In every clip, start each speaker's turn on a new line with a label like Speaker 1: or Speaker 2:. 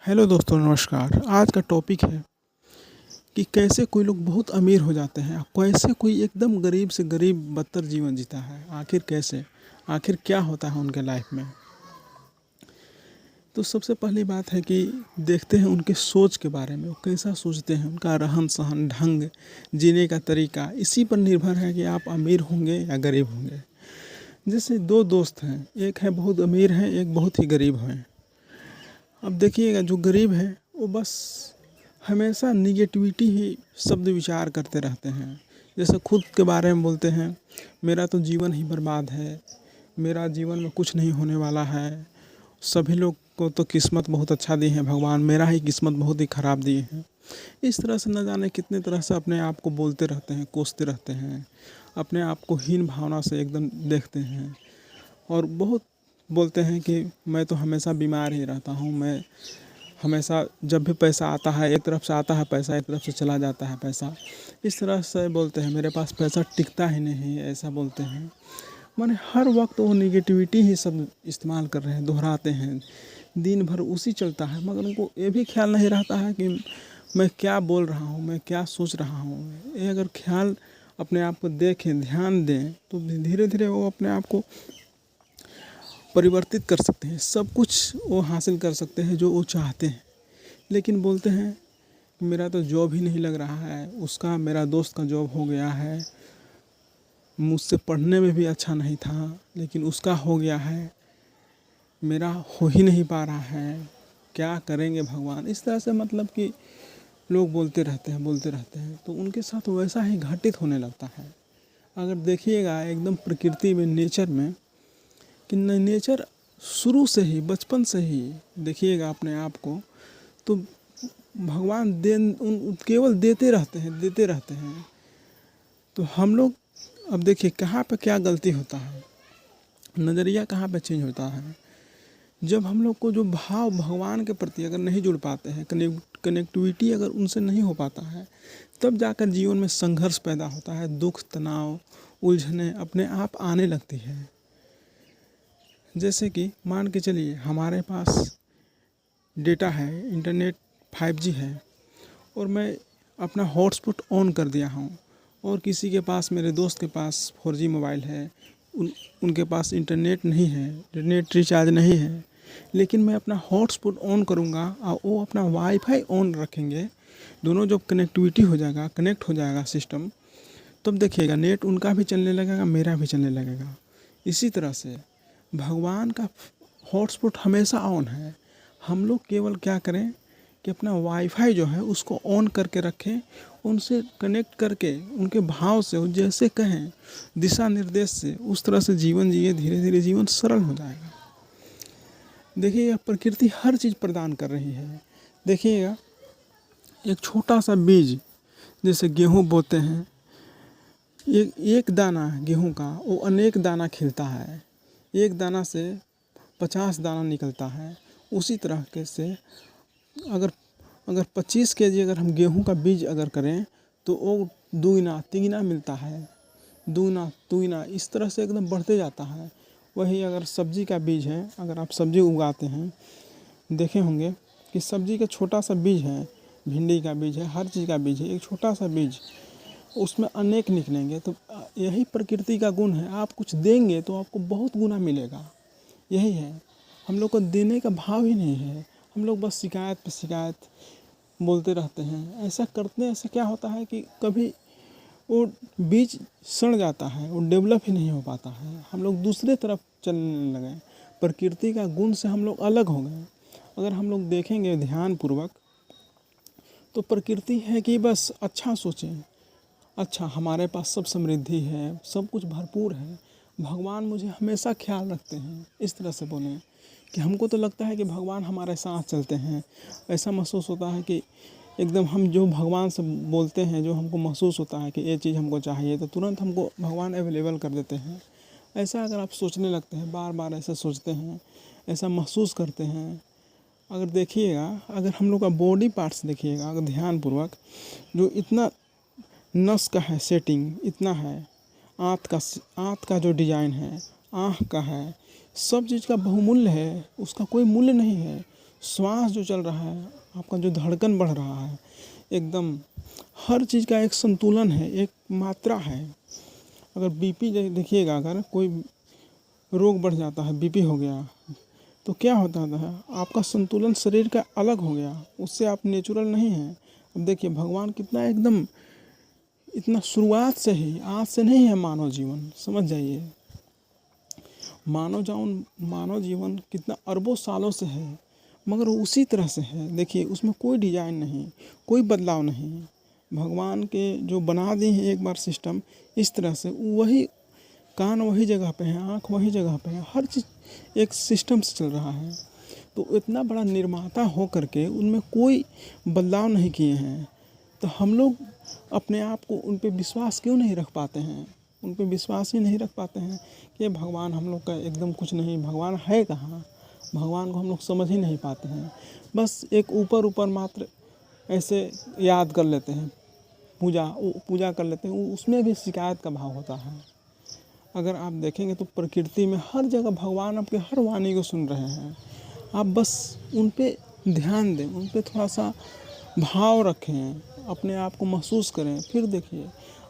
Speaker 1: Hello दोस्तों, नमस्कार। आज का टॉपिक है कि कैसे कोई लोग बहुत अमीर हो जाते हैं और कैसे कोई एकदम गरीब से गरीब बदतर जीवन जीता है। आखिर कैसे, आखिर क्या होता है उनके लाइफ में। तो सबसे पहली बात है कि देखते हैं उनके सोच के बारे में, वो कैसा सोचते हैं, उनका रहन सहन, ढंग, जीने का तरीका। इसी पर निर्भर है कि आप अमीर होंगे या गरीब होंगे। जैसे दो दोस्त हैं, एक है बहुत अमीर है, एक बहुत ही गरीब है। अब देखिएगा, जो गरीब है वो बस हमेशा निगेटिविटी ही शब्द विचार करते रहते हैं। जैसे खुद के बारे में बोलते हैं, मेरा तो जीवन ही बर्बाद है, मेरा जीवन में कुछ नहीं होने वाला है, सभी लोग को तो किस्मत बहुत अच्छा दी है भगवान, मेरा ही किस्मत बहुत ही ख़राब दिए हैं। इस तरह से न जाने कितने तरह से अपने आप को बोलते रहते हैं, कोसते रहते हैं, अपने आप को हीन भावना से एकदम देखते हैं। और बहुत बोलते हैं कि मैं तो हमेशा बीमार ही रहता हूँ, मैं हमेशा जब भी पैसा आता है एक तरफ से आता है पैसा, एक तरफ से चला जाता है पैसा। इस तरह से बोलते हैं, मेरे पास पैसा टिकता ही नहीं, ऐसा बोलते हैं। माने हर वक्त वो निगेटिविटी ही सब इस्तेमाल कर रहे हैं, दोहराते हैं, दिन भर उसी चलता है। मगर उनको ये भी ख्याल नहीं रहता है कि मैं क्या बोल रहा हूँ, मैं क्या सोच रहा हूँ। ये अगर ख्याल अपने आप को देखें, ध्यान दें, तो धीरे धीरे वो अपने आप को परिवर्तित कर सकते हैं, सब कुछ वो हासिल कर सकते हैं जो वो चाहते हैं। लेकिन बोलते हैं मेरा तो जॉब ही नहीं लग रहा है, उसका, मेरा दोस्त का जॉब हो गया है, मुझसे पढ़ने में भी अच्छा नहीं था लेकिन उसका हो गया है, मेरा हो ही नहीं पा रहा है, क्या करेंगे भगवान। इस तरह से मतलब कि लोग बोलते रहते हैं, बोलते रहते हैं, तो उनके साथ वैसा ही घटित होने लगता है। अगर देखिएगा एकदम प्रकृति में, नेचर में, कि नेचर शुरू से ही, बचपन से ही देखिएगा अपने आप को, तो भगवान केवल देते रहते हैं, देते रहते हैं। तो हम लोग अब देखिए कहाँ पे क्या गलती होता है, नज़रिया कहाँ पे चेंज होता है। जब हम लोग को जो भाव भगवान के प्रति अगर नहीं जुड़ पाते हैं, कनेक्टिविटी अगर उनसे नहीं हो पाता है, तब जाकर जीवन में संघर्ष पैदा होता है, दुख, तनाव, उलझने अपने आप आने लगती है। जैसे कि मान के चलिए हमारे पास डेटा है, इंटरनेट 5G है, और मैं अपना हॉटस्पॉट ऑन कर दिया हूँ, और किसी के पास, मेरे दोस्त के पास 4G मोबाइल है, उनके पास इंटरनेट नहीं है, इंटरनेट रिचार्ज नहीं है, लेकिन मैं अपना हॉटस्पॉट ऑन करूँगा और वो अपना वाईफाई ऑन रखेंगे, दोनों जब कनेक्टिविटी हो जाएगा, कनेक्ट हो जाएगा सिस्टम, तब देखिएगा नेट उनका भी चलने लगेगा, मेरा भी चलने लगेगा। इसी तरह से भगवान का हॉटस्पॉट हमेशा ऑन है। हम लोग केवल क्या करें कि अपना वाईफाई जो है उसको ऑन करके रखें, उनसे कनेक्ट करके, उनके भाव से, जैसे कहें, दिशा निर्देश से, उस तरह से जीवन जिए, धीरे धीरे जीवन सरल हो जाएगा। देखिएगा प्रकृति हर चीज़ प्रदान कर रही है। देखिएगा एक छोटा सा बीज, जैसे गेहूँ बोते हैं, एक दाना गेहूँ का वो अनेक दाना खिलता है, एक दाना से 50 दाना निकलता है। उसी तरह के से अगर अगर 25 kg अगर हम गेहूं का बीज अगर करें तो वो दुगना तिगना मिलता है, दुगना तुगना, इस तरह से एकदम बढ़ते जाता है। वही अगर सब्जी का बीज है, अगर आप सब्जी उगाते हैं, देखे होंगे कि सब्जी का छोटा सा बीज है, भिंडी का बीज है, हर चीज़ का बीज है, एक छोटा सा बीज, उसमें अनेक निकलेंगे। तो यही प्रकृति का गुण है, आप कुछ देंगे तो आपको बहुत गुना मिलेगा। यही है, हम लोग को देने का भाव ही नहीं है, हम लोग बस शिकायत पे शिकायत बोलते रहते हैं। ऐसा करने से क्या होता है कि कभी वो बीज सड़ जाता है, वो डेवलप ही नहीं हो पाता है, हम लोग दूसरे तरफ चलने लगे, प्रकृति का गुण से हम लोग अलग हो गए। अगर हम लोग देखेंगे ध्यानपूर्वक तो प्रकृति है कि बस अच्छा सोचें, अच्छा हमारे पास सब समृद्धि है, सब कुछ भरपूर है, भगवान मुझे हमेशा ख्याल रखते हैं, इस तरह से बोलें। कि हमको तो लगता है कि भगवान हमारे साथ चलते हैं, ऐसा महसूस होता है कि एकदम हम जो भगवान से बोलते हैं, जो हमको महसूस होता है कि ये चीज़ हमको चाहिए, तो तुरंत हमको भगवान अवेलेबल कर देते हैं। ऐसा अगर आप सोचने लगते हैं, बार बार ऐसा सोचते हैं, ऐसा महसूस करते हैं, अगर देखिएगा, अगर हम लोग का बॉडी पार्ट्स देखिएगा अगर ध्यानपूर्वक, जो इतना नस का है सेटिंग, इतना है, आँत का जो डिज़ाइन है, आँख का है, सब चीज़ का बहुमूल्य है, उसका कोई मूल्य नहीं है। श्वास जो चल रहा है, आपका जो धड़कन बढ़ रहा है, एकदम हर चीज़ का एक संतुलन है, एक मात्रा है। अगर बीपी देखिएगा, अगर कोई रोग बढ़ जाता है, बीपी हो गया, तो क्या होता है, आपका संतुलन शरीर का अलग हो गया, उससे आप नेचुरल नहीं हैं। अब देखिए भगवान कितना एकदम इतना शुरुआत से ही, आज से नहीं है मानव जीवन, समझ जाइए। मानव जीवन कितना अरबों सालों से है, मगर उसी तरह से है। देखिए उसमें कोई डिजाइन नहीं, कोई बदलाव नहीं। भगवान के जो बना दिए हैं एक बार सिस्टम, इस तरह से वही कान वही जगह पे है, आँख वही जगह पे है, हर चीज़ एक सिस्टम से चल रहा है। तो इतना बड़ा निर्माता हो करके उनमें कोई बदलाव नहीं किए हैं, तो हम लोग अपने आप को उन पे विश्वास क्यों नहीं रख पाते हैं? उन पे विश्वास ही नहीं रख पाते हैं कि भगवान हम लोग का एकदम कुछ नहीं, भगवान है कहाँ? भगवान को हम लोग समझ ही नहीं पाते हैं। बस एक ऊपर मात्र ऐसे याद कर लेते हैं, पूजा कर लेते हैं, उसमें भी शिकायत का भाव होता है। अगर आप देखेंगे तो प्रकृति में हर जगह भगवान आपके हर वाणी को सुन रहे हैं। आप बस उन पे ध्यान दें, उन पे थोड़ा सा भाव रखें, अपने आप को महसूस करें, फिर देखिए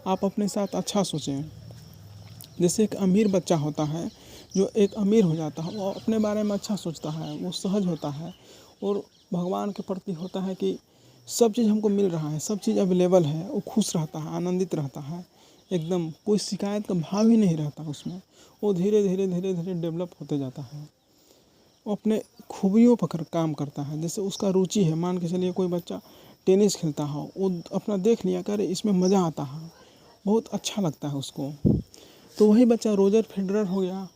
Speaker 1: आप अपने साथ अच्छा सोचें। जैसे एक अमीर बच्चा होता है, जो एक अमीर हो जाता है, वो अपने बारे में अच्छा सोचता है, वो सहज होता है, और भगवान के प्रति होता है कि सब चीज़ हमको मिल रहा है, सब चीज़ अवेलेबल है, वो खुश रहता है, आनंदित रहता है, एकदम कोई शिकायत का भाव ही नहीं रहता उसमें। वो धीरे धीरे डेवलप होते जाता है, वो अपने खूबियों पर काम करता है। जैसे उसका रुचि है, मान के चलिए कोई बच्चा टेनिस खेलता हो, वो अपना देख लिया करे इसमें मज़ा आता है, बहुत अच्छा लगता है उसको, तो वही बच्चा रोजर फेडरर हो गया,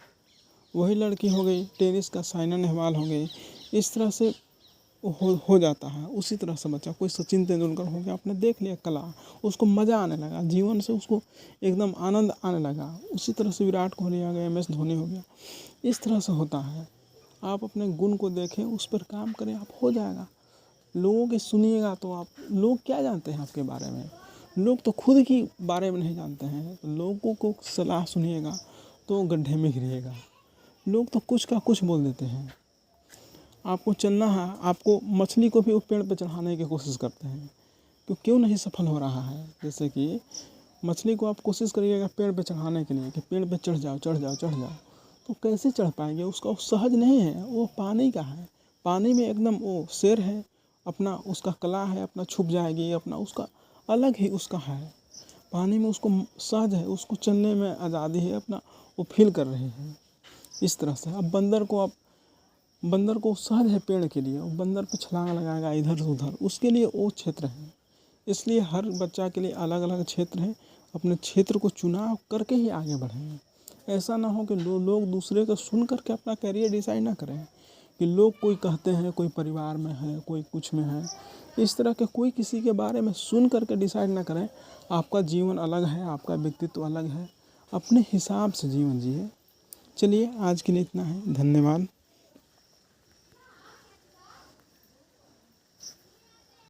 Speaker 1: वही लड़की हो गई टेनिस का साइना नेहवाल हो गई, इस तरह से हो जाता है। उसी तरह से बच्चा कोई सचिन तेंदुलकर हो गया, आपने देख लिया कला, उसको मज़ा आने लगा, जीवन से उसको एकदम आनंद आने लगा। उसी तरह से विराट कोहली आ गया, MS धोनी हो गया, इस तरह से होता है। आप अपने गुण को देखें, उस पर काम करें, आप हो जाएगा। लोगों के सुनिएगा तो आप, लोग क्या जानते हैं आपके बारे में? लोग तो खुद के बारे में नहीं जानते हैं। तो लोगों को सलाह सुनिएगा तो गड्ढे में गिरिएगा। लोग तो कुछ का कुछ बोल देते हैं। आपको चलना है, आपको मछली को भी वो पेड़ पे चढ़ाने की कोशिश करते हैं, तो क्यों नहीं सफल हो रहा है? जैसे कि मछली को आप कोशिश करिएगा पेड़ पे चढ़ाने के लिए कि पेड़ पे चढ़ जाओ, तो कैसे चढ़ पाएंगे? उसका वो सहज नहीं है, वो पानी का है, पानी में एकदम वो शेर है, अपना उसका कला है, अपना छुप जाएगी, अपना उसका अलग ही उसका है, पानी में उसको सहज है, उसको चलने में आज़ादी है, अपना वो फील कर रहे हैं। इस तरह से अब बंदर को सहज है पेड़ के लिए, वो बंदर पे छलांग लगाएगा इधर से उधर, उसके लिए वो क्षेत्र है। इसलिए हर बच्चा के लिए अलग अलग क्षेत्र है, अपने क्षेत्र को चुनाव करके ही आगे बढ़ें। ऐसा ना हो कि लोग दूसरे को सुन करके अपना करियर डिसाइड ना करें, कि लोग कोई कहते हैं, कोई परिवार में है, कोई कुछ में है, इस तरह के कोई किसी के बारे में सुन करके डिसाइड ना करें। आपका जीवन अलग है, आपका व्यक्तित्व अलग है, अपने हिसाब से जीवन जिए। चलिए आज के लिए इतना है, धन्यवाद।